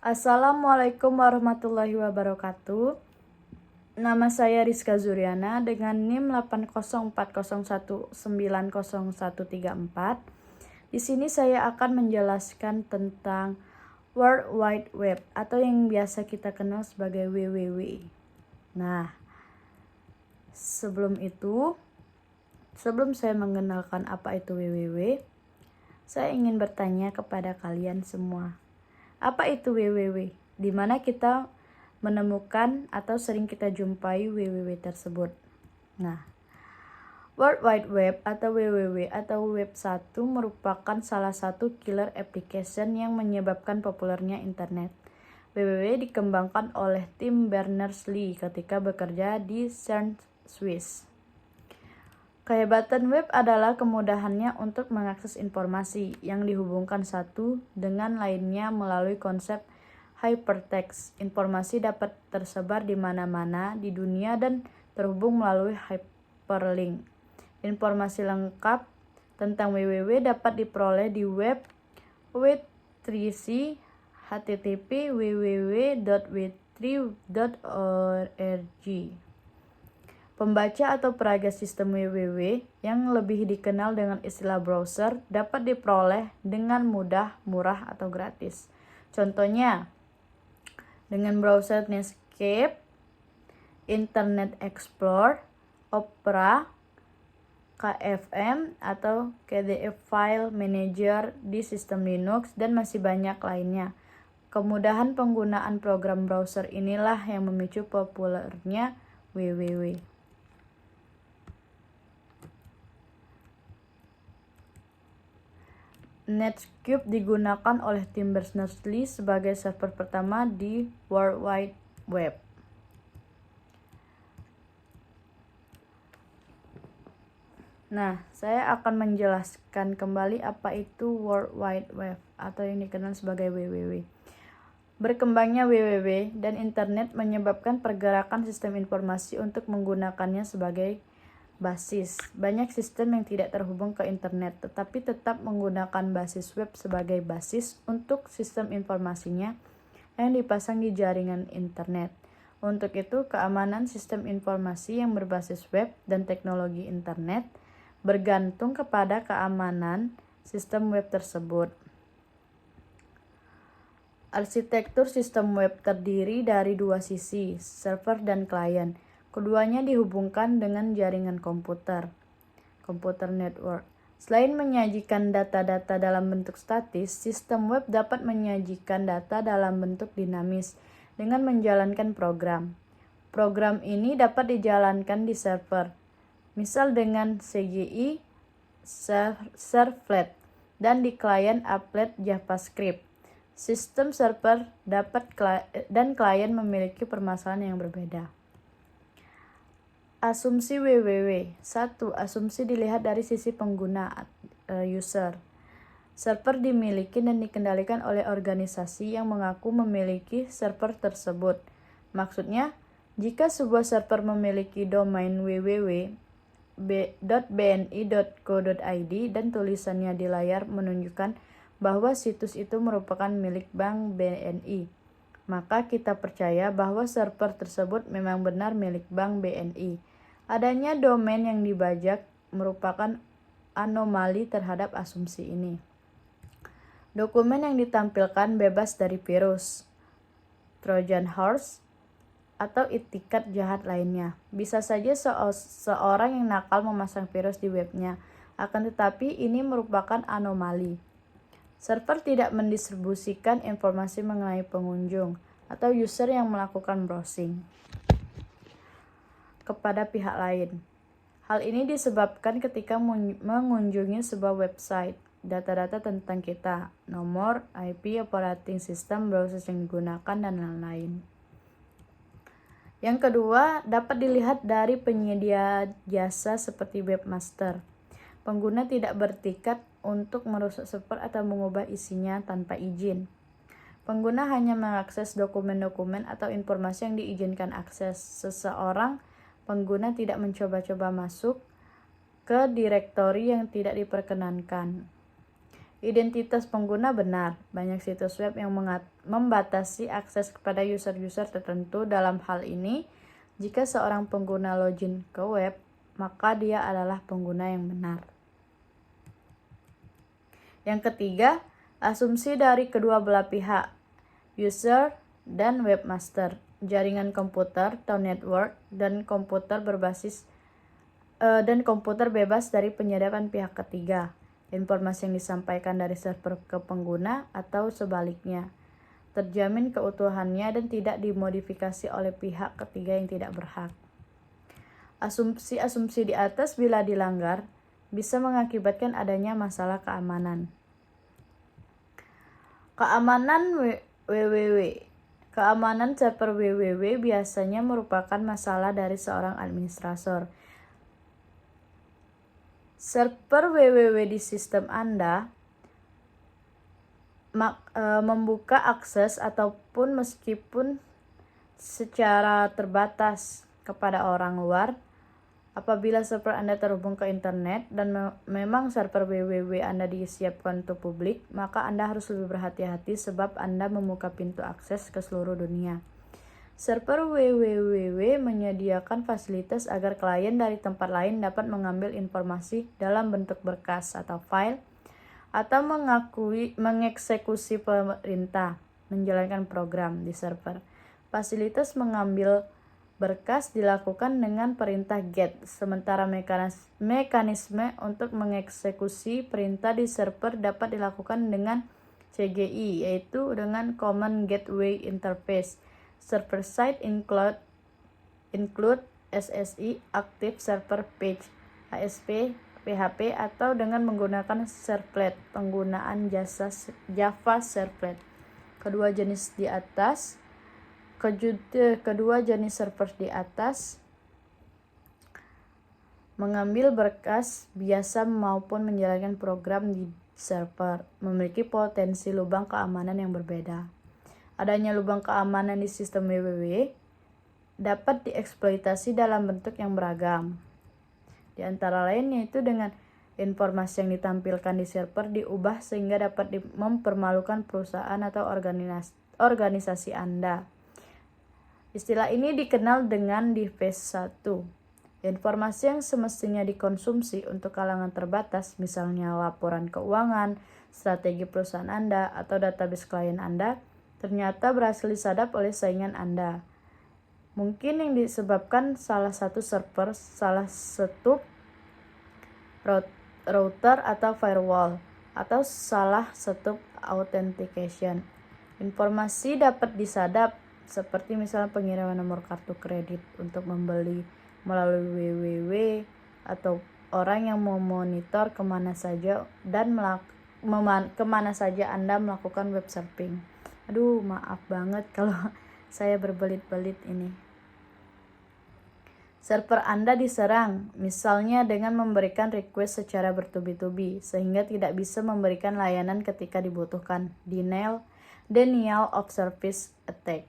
Assalamualaikum warahmatullahi wabarakatuh. Nama saya Rizka Zuriana dengan NIM 80401901134. Di sini saya akan menjelaskan tentang World Wide Web atau yang biasa kita kenal sebagai WWW. Nah, sebelum saya mengenalkan apa itu WWW, saya ingin bertanya kepada kalian semua. Apa itu WWW? Di mana kita menemukan atau sering kita jumpai WWW tersebut. Nah, World Wide Web atau WWW atau Web 1 merupakan salah satu killer application yang menyebabkan populernya internet. WWW dikembangkan oleh tim Berners-Lee ketika bekerja di CERN, Swiss. Kehebatan web adalah kemudahannya untuk mengakses informasi yang dihubungkan satu dengan lainnya melalui konsep hypertext. Informasi dapat tersebar di mana-mana di dunia dan terhubung melalui hyperlink. Informasi lengkap tentang WWW dapat diperoleh di web w3c http www.w3.org. Pembaca atau peraga sistem WWW yang lebih dikenal dengan istilah browser dapat diperoleh dengan mudah, murah, atau gratis. Contohnya, dengan browser Netscape, Internet Explorer, Opera, KFM, atau KDE File Manager di sistem Linux, dan masih banyak lainnya. Kemudahan penggunaan program browser inilah yang memicu populernya WWW. Netscape digunakan oleh tim Berners-Lee sebagai server pertama di World Wide Web. Nah, saya akan menjelaskan kembali apa itu World Wide Web atau yang dikenal sebagai WWW. Berkembangnya WWW dan internet menyebabkan pergerakan sistem informasi untuk menggunakannya sebagai basis. Banyak sistem yang tidak terhubung ke internet, tetapi tetap menggunakan basis web sebagai basis untuk sistem informasinya yang dipasang di jaringan internet. Untuk itu, keamanan sistem informasi yang berbasis web dan teknologi internet bergantung kepada keamanan sistem web tersebut. Arsitektur sistem web terdiri dari dua sisi, server dan klien. Keduanya dihubungkan dengan jaringan komputer network. Selain menyajikan data-data dalam bentuk statis, sistem web dapat menyajikan data dalam bentuk dinamis dengan menjalankan program. Program ini dapat dijalankan di server, misal dengan CGI, Servlet, dan di klien Applet JavaScript. Sistem server dan klien memiliki permasalahan yang berbeda. Asumsi WWW. 1. Asumsi dilihat dari sisi pengguna user. Server dimiliki dan dikendalikan oleh organisasi yang mengaku memiliki server tersebut. Maksudnya, jika sebuah server memiliki domain www.bni.co.id dan tulisannya di layar menunjukkan bahwa situs itu merupakan milik Bank BNI, maka kita percaya bahwa server tersebut memang benar milik Bank BNI. Adanya domain yang dibajak merupakan anomali terhadap asumsi ini. Dokumen yang ditampilkan bebas dari virus, Trojan horse, atau itikat jahat lainnya. Bisa saja seorang yang nakal memasang virus di webnya, akan tetapi ini merupakan anomali. Server tidak mendistribusikan informasi mengenai pengunjung atau user yang melakukan browsing kepada pihak lain. Hal ini disebabkan ketika mengunjungi sebuah website, data-data tentang kita, nomor, IP, operating system, browser yang digunakan, dan lain-lain. Yang kedua, dapat dilihat dari penyedia jasa seperti webmaster. Pengguna tidak bertikat untuk merusak server atau mengubah isinya tanpa izin. Pengguna hanya mengakses dokumen-dokumen atau informasi yang diizinkan akses. Pengguna tidak mencoba-coba masuk ke direktori yang tidak diperkenankan. Identitas pengguna benar. Banyak situs web yang membatasi akses kepada user-user tertentu. Dalam hal ini, jika seorang pengguna login ke web, maka dia adalah pengguna yang benar. Yang ketiga, asumsi dari kedua belah pihak, user dan webmaster, jaringan komputer atau network, dan komputer bebas dari penyadapan pihak ketiga. Informasi yang disampaikan dari server ke pengguna atau sebaliknya terjamin keutuhannya dan tidak dimodifikasi oleh pihak ketiga yang tidak berhak. Asumsi-asumsi di atas bila dilanggar bisa mengakibatkan adanya masalah keamanan. Keamanan www. Keamanan server www biasanya merupakan masalah dari seorang administrator. Server www di sistem Anda membuka akses ataupun meskipun secara terbatas kepada orang luar. Apabila server Anda terhubung ke internet dan memang server www Anda disiapkan untuk publik, maka Anda harus lebih berhati-hati sebab Anda membuka pintu akses ke seluruh dunia. Server www menyediakan fasilitas agar klien dari tempat lain dapat mengambil informasi dalam bentuk berkas atau file atau mengeksekusi perintah, menjalankan program di server. Fasilitas mengambil berkas dilakukan dengan perintah GET, sementara mekanisme untuk mengeksekusi perintah di server dapat dilakukan dengan CGI, yaitu dengan Common Gateway Interface. Server side include SSI, Active Server Page, ASP, PHP, atau dengan menggunakan servlet, penggunaan Java Servlet. Kedua jenis server di atas mengambil berkas biasa maupun menjalankan program di server memiliki potensi lubang keamanan yang berbeda. Adanya lubang keamanan di sistem www dapat dieksploitasi dalam bentuk yang beragam. Di antara lain yaitu dengan informasi yang ditampilkan di server diubah sehingga dapat mempermalukan perusahaan atau organisasi Anda. Istilah ini dikenal dengan device 1. Informasi yang semestinya dikonsumsi untuk kalangan terbatas, misalnya laporan keuangan, strategi perusahaan Anda, atau database klien Anda, ternyata berhasil disadap oleh saingan Anda. Mungkin yang disebabkan salah satu server, salah satu router atau firewall, atau salah satu authentication. Informasi dapat disadap, seperti misalnya pengiriman nomor kartu kredit untuk membeli melalui www, atau orang yang memonitor kemana saja Anda melakukan web surfing. Aduh, maaf banget kalau saya berbelit-belit ini. Server Anda diserang, misalnya dengan memberikan request secara bertubi-tubi, sehingga tidak bisa memberikan layanan ketika dibutuhkan. Denial of service attack.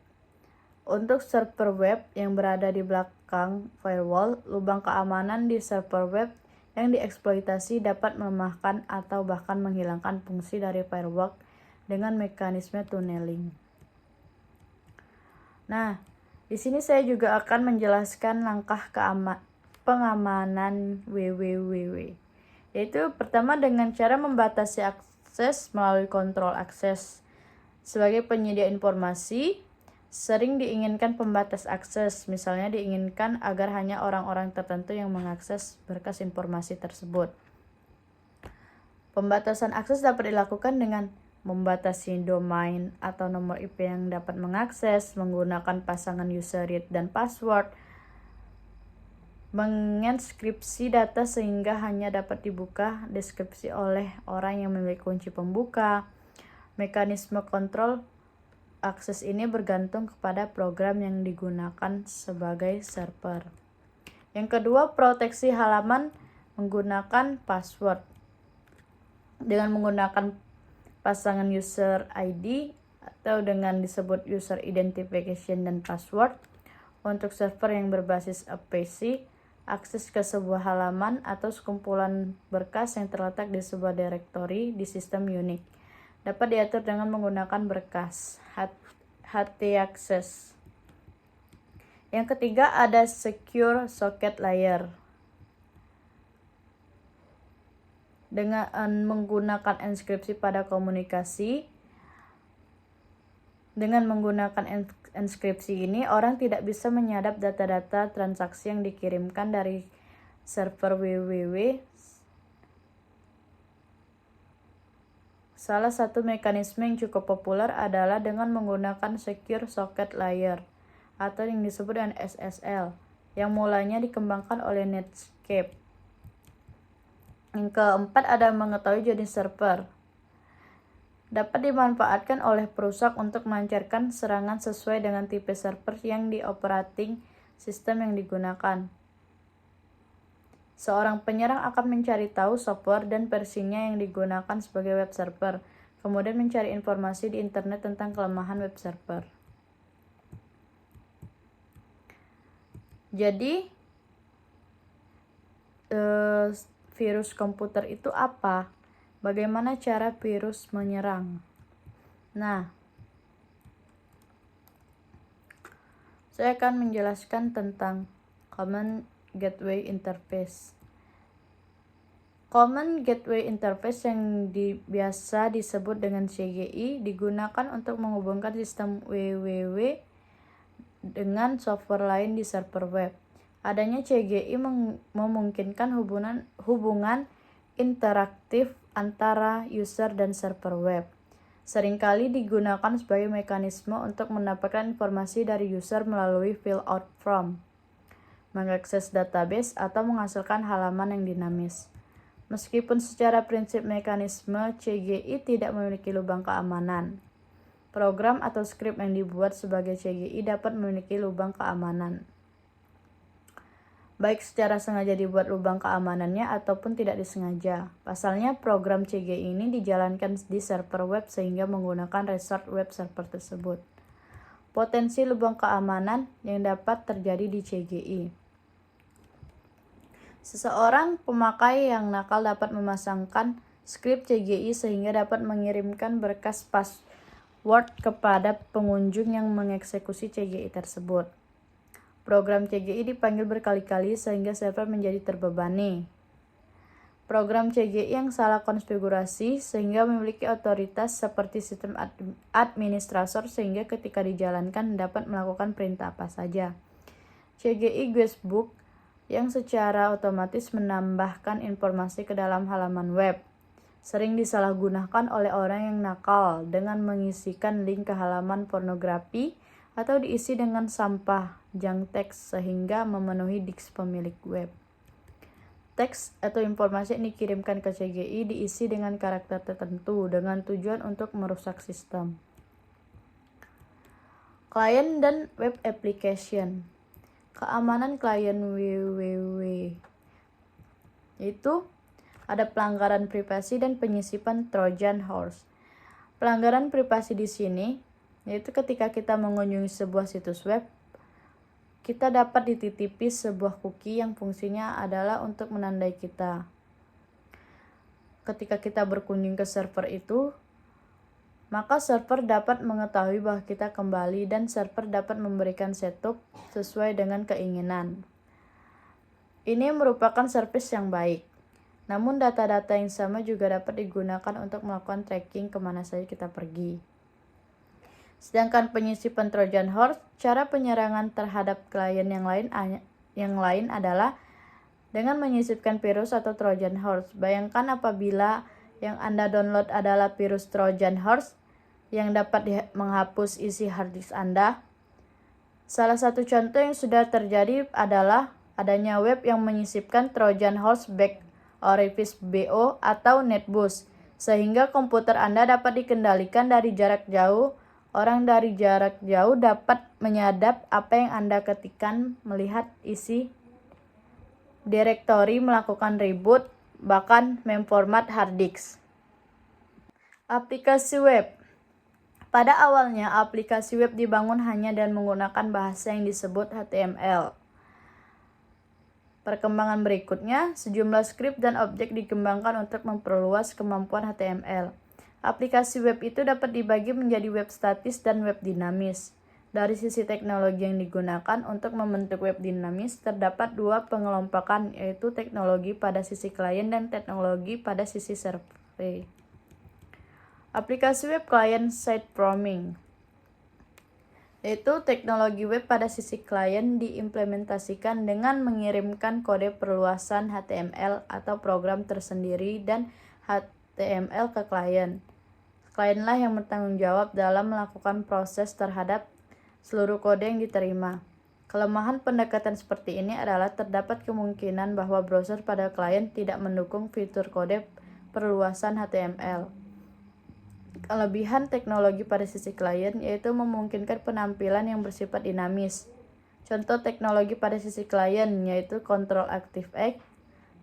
Untuk server web yang berada di belakang firewall, lubang keamanan di server web yang dieksploitasi dapat melemahkan atau bahkan menghilangkan fungsi dari firewall dengan mekanisme tunneling. Nah, di sini saya juga akan menjelaskan langkah pengamanan www. Yaitu pertama dengan cara membatasi akses melalui kontrol akses. Sebagai penyedia informasi, sering diinginkan pembatas akses. Misalnya diinginkan agar hanya orang-orang tertentu yang mengakses berkas informasi tersebut. Pembatasan akses dapat dilakukan dengan membatasi domain atau nomor IP yang dapat mengakses, menggunakan pasangan user read dan password, menginskripsi data sehingga hanya dapat dibuka deskripsi oleh orang yang memiliki kunci pembuka. Mekanisme kontrol akses ini bergantung kepada program yang digunakan sebagai server. Yang kedua, proteksi halaman menggunakan password. Dengan menggunakan pasangan user ID atau dengan disebut user identification dan password untuk server yang berbasis APC akses ke sebuah halaman atau sekumpulan berkas yang terletak di sebuah direktori di sistem Unix. Dapat diatur dengan menggunakan berkas htaccess. Yang ketiga ada secure socket layer. Dengan menggunakan enskripsi pada komunikasi, dengan menggunakan enskripsi ini, orang tidak bisa menyadap data-data transaksi yang dikirimkan dari server www. Salah satu mekanisme yang cukup populer adalah dengan menggunakan secure socket layer atau yang disebut dengan SSL, yang mulanya dikembangkan oleh Netscape. Yang keempat ada mengetahui jenis server. Dapat dimanfaatkan oleh perusak untuk melancarkan serangan sesuai dengan tipe server yang di operating system yang digunakan. Seorang penyerang akan mencari tahu software dan versinya yang digunakan sebagai web server, kemudian mencari informasi di internet tentang kelemahan web server. Jadi, virus komputer itu apa? Bagaimana cara virus menyerang? Nah, saya akan menjelaskan tentang Common Gateway Interface. Common Gateway Interface yang biasa disebut dengan CGI digunakan untuk menghubungkan sistem www dengan software lain di server web. Adanya CGI memungkinkan hubungan interaktif antara user dan server web. Seringkali digunakan sebagai mekanisme untuk mendapatkan informasi dari user melalui fill out form, mengakses database, atau menghasilkan halaman yang dinamis. Meskipun secara prinsip mekanisme CGI tidak memiliki lubang keamanan, program atau skrip yang dibuat sebagai CGI dapat memiliki lubang keamanan, baik secara sengaja dibuat lubang keamanannya ataupun tidak disengaja. Pasalnya, program CGI ini dijalankan di server web sehingga menggunakan resort web server tersebut. Potensi lubang keamanan yang dapat terjadi di CGI. Seseorang pemakai yang nakal dapat memasangkan skrip CGI sehingga dapat mengirimkan berkas password kepada pengunjung yang mengeksekusi CGI tersebut. Program CGI dipanggil berkali-kali sehingga server menjadi terbebani. Program CGI yang salah konfigurasi sehingga memiliki otoritas seperti sistem administrator sehingga ketika dijalankan dapat melakukan perintah apa saja. CGI guestbook yang secara otomatis menambahkan informasi ke dalam halaman web sering disalahgunakan oleh orang yang nakal dengan mengisikan link ke halaman pornografi atau diisi dengan sampah junk text sehingga memenuhi disk pemilik web. Teks atau informasi yang dikirimkan ke CGI diisi dengan karakter tertentu dengan tujuan untuk merusak sistem. Klien dan web application. Keamanan klien www itu ada pelanggaran privasi dan penyisipan Trojan horse. Pelanggaran privasi di sini yaitu ketika kita mengunjungi sebuah situs web, kita dapat dititipi sebuah cookie yang fungsinya adalah untuk menandai kita. Ketika kita berkunjung ke server itu, maka server dapat mengetahui bahwa kita kembali dan server dapat memberikan setup sesuai dengan keinginan. Ini merupakan service yang baik. Namun data-data yang sama juga dapat digunakan untuk melakukan tracking kemana saja kita pergi. Sedangkan penyisipan Trojan horse, cara penyerangan terhadap klien yang lain adalah dengan menyisipkan virus atau Trojan horse. Bayangkan apabila yang Anda download adalah virus Trojan horse yang dapat menghapus isi hard disk Anda. Salah satu contoh yang sudah terjadi adalah adanya web yang menyisipkan Trojan horse back orifice BO atau netboost, sehingga komputer Anda dapat dikendalikan dari jarak jauh. Orang dari jarak jauh dapat menyadap apa yang Anda ketikkan, melihat isi direktori, melakukan reboot, bahkan memformat hard disk. Aplikasi web. Pada awalnya, aplikasi web dibangun hanya dan menggunakan bahasa yang disebut HTML. Perkembangan berikutnya, sejumlah skrip dan objek dikembangkan untuk memperluas kemampuan HTML. Aplikasi web itu dapat dibagi menjadi web statis dan web dinamis. Dari sisi teknologi yang digunakan untuk membentuk web dinamis, terdapat dua pengelompokan, yaitu teknologi pada sisi klien dan teknologi pada sisi server. Aplikasi web client side programming, yaitu teknologi web pada sisi klien diimplementasikan dengan mengirimkan kode perluasan HTML atau program tersendiri dan HTML ke klien. Klienlah yang bertanggung jawab dalam melakukan proses terhadap seluruh kode yang diterima. Kelemahan pendekatan seperti ini adalah terdapat kemungkinan bahwa browser pada klien tidak mendukung fitur kode perluasan HTML. Kelebihan teknologi pada sisi klien yaitu memungkinkan penampilan yang bersifat dinamis. Contoh teknologi pada sisi klien yaitu Control ActiveX,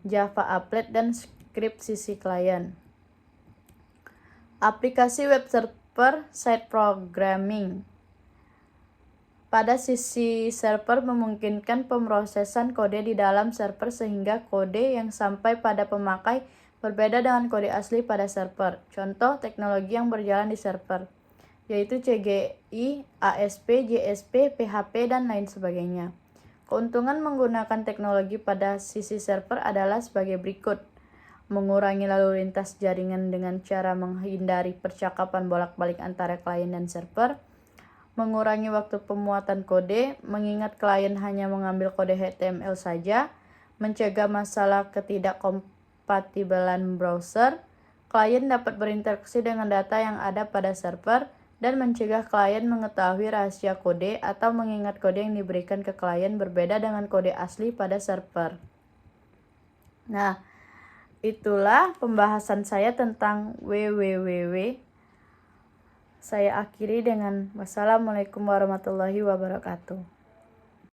Java Applet, dan script sisi klien. Aplikasi web server side programming. Pada sisi server memungkinkan pemrosesan kode di dalam server sehingga kode yang sampai pada pemakai berbeda dengan kode asli pada server. Contoh teknologi yang berjalan di server, yaitu CGI, ASP, JSP, PHP, dan lain sebagainya. Keuntungan menggunakan teknologi pada sisi server adalah sebagai berikut. Mengurangi lalu lintas jaringan dengan cara menghindari percakapan bolak-balik antara klien dan server. Mengurangi waktu pemuatan kode, mengingat klien hanya mengambil kode HTML saja. Mencegah masalah ketidakkompatibelan browser. Klien dapat berinteraksi dengan data yang ada pada server dan mencegah klien mengetahui rahasia kode atau mengingat kode yang diberikan ke klien berbeda dengan kode asli pada server. Nah, itulah pembahasan saya tentang www. Saya akhiri dengan wassalamualaikum warahmatullahi wabarakatuh.